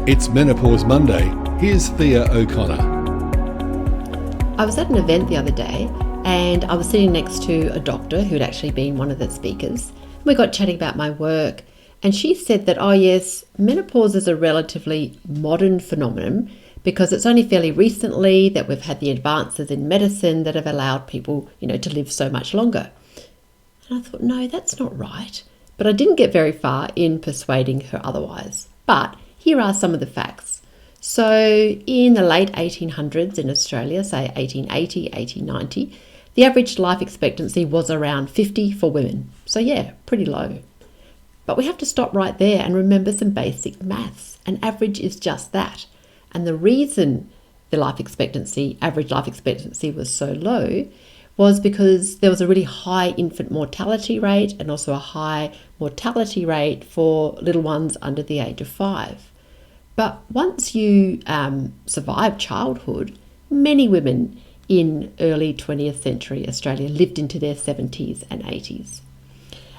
It's Menopause Monday. Here's Thea O'Connor. I was at an event the other day and I was sitting next to a doctor who'd actually been one of the speakers. We got chatting about my work and she said that, oh yes, menopause is a relatively modern phenomenon because it's only fairly recently that we've had the advances in medicine that have allowed people, to live so much longer. And I thought, no, that's not right. But I didn't get very far in persuading her otherwise. But here are some of the facts. So in the late 1800s in Australia, say 1880, 1890, the average life expectancy was around 50 for women. So yeah, pretty low. But we have to stop right there and remember some basic maths. An average is just that. And the reason the average life expectancy was so low was because there was a really high infant mortality rate and also a high mortality rate for little ones under the age of 5. But once you survive childhood, many women in early 20th century Australia lived into their 70s and 80s.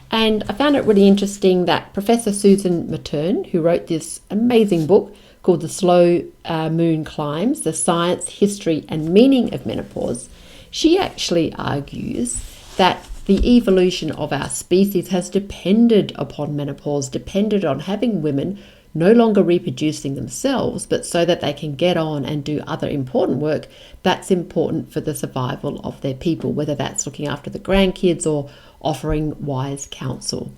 And I found it really interesting that Professor Susan Matern, who wrote this amazing book called The Slow Moon Climbs, The Science, History and Meaning of Menopause, she actually argues that the evolution of our species has depended upon menopause, depended on having women no longer reproducing themselves, but so that they can get on and do other important work that's important for the survival of their people, whether that's looking after the grandkids or offering wise counsel.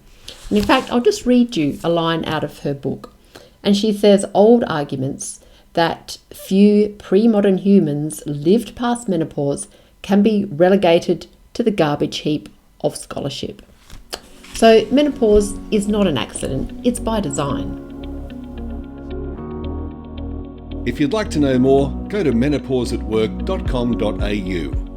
And in fact, I'll just read you a line out of her book. And she says, old arguments that few pre-modern humans lived past menopause can be relegated to the garbage heap of scholarship. So menopause is not an accident, it's by design. If you'd like to know more, go to menopauseatwork.com.au.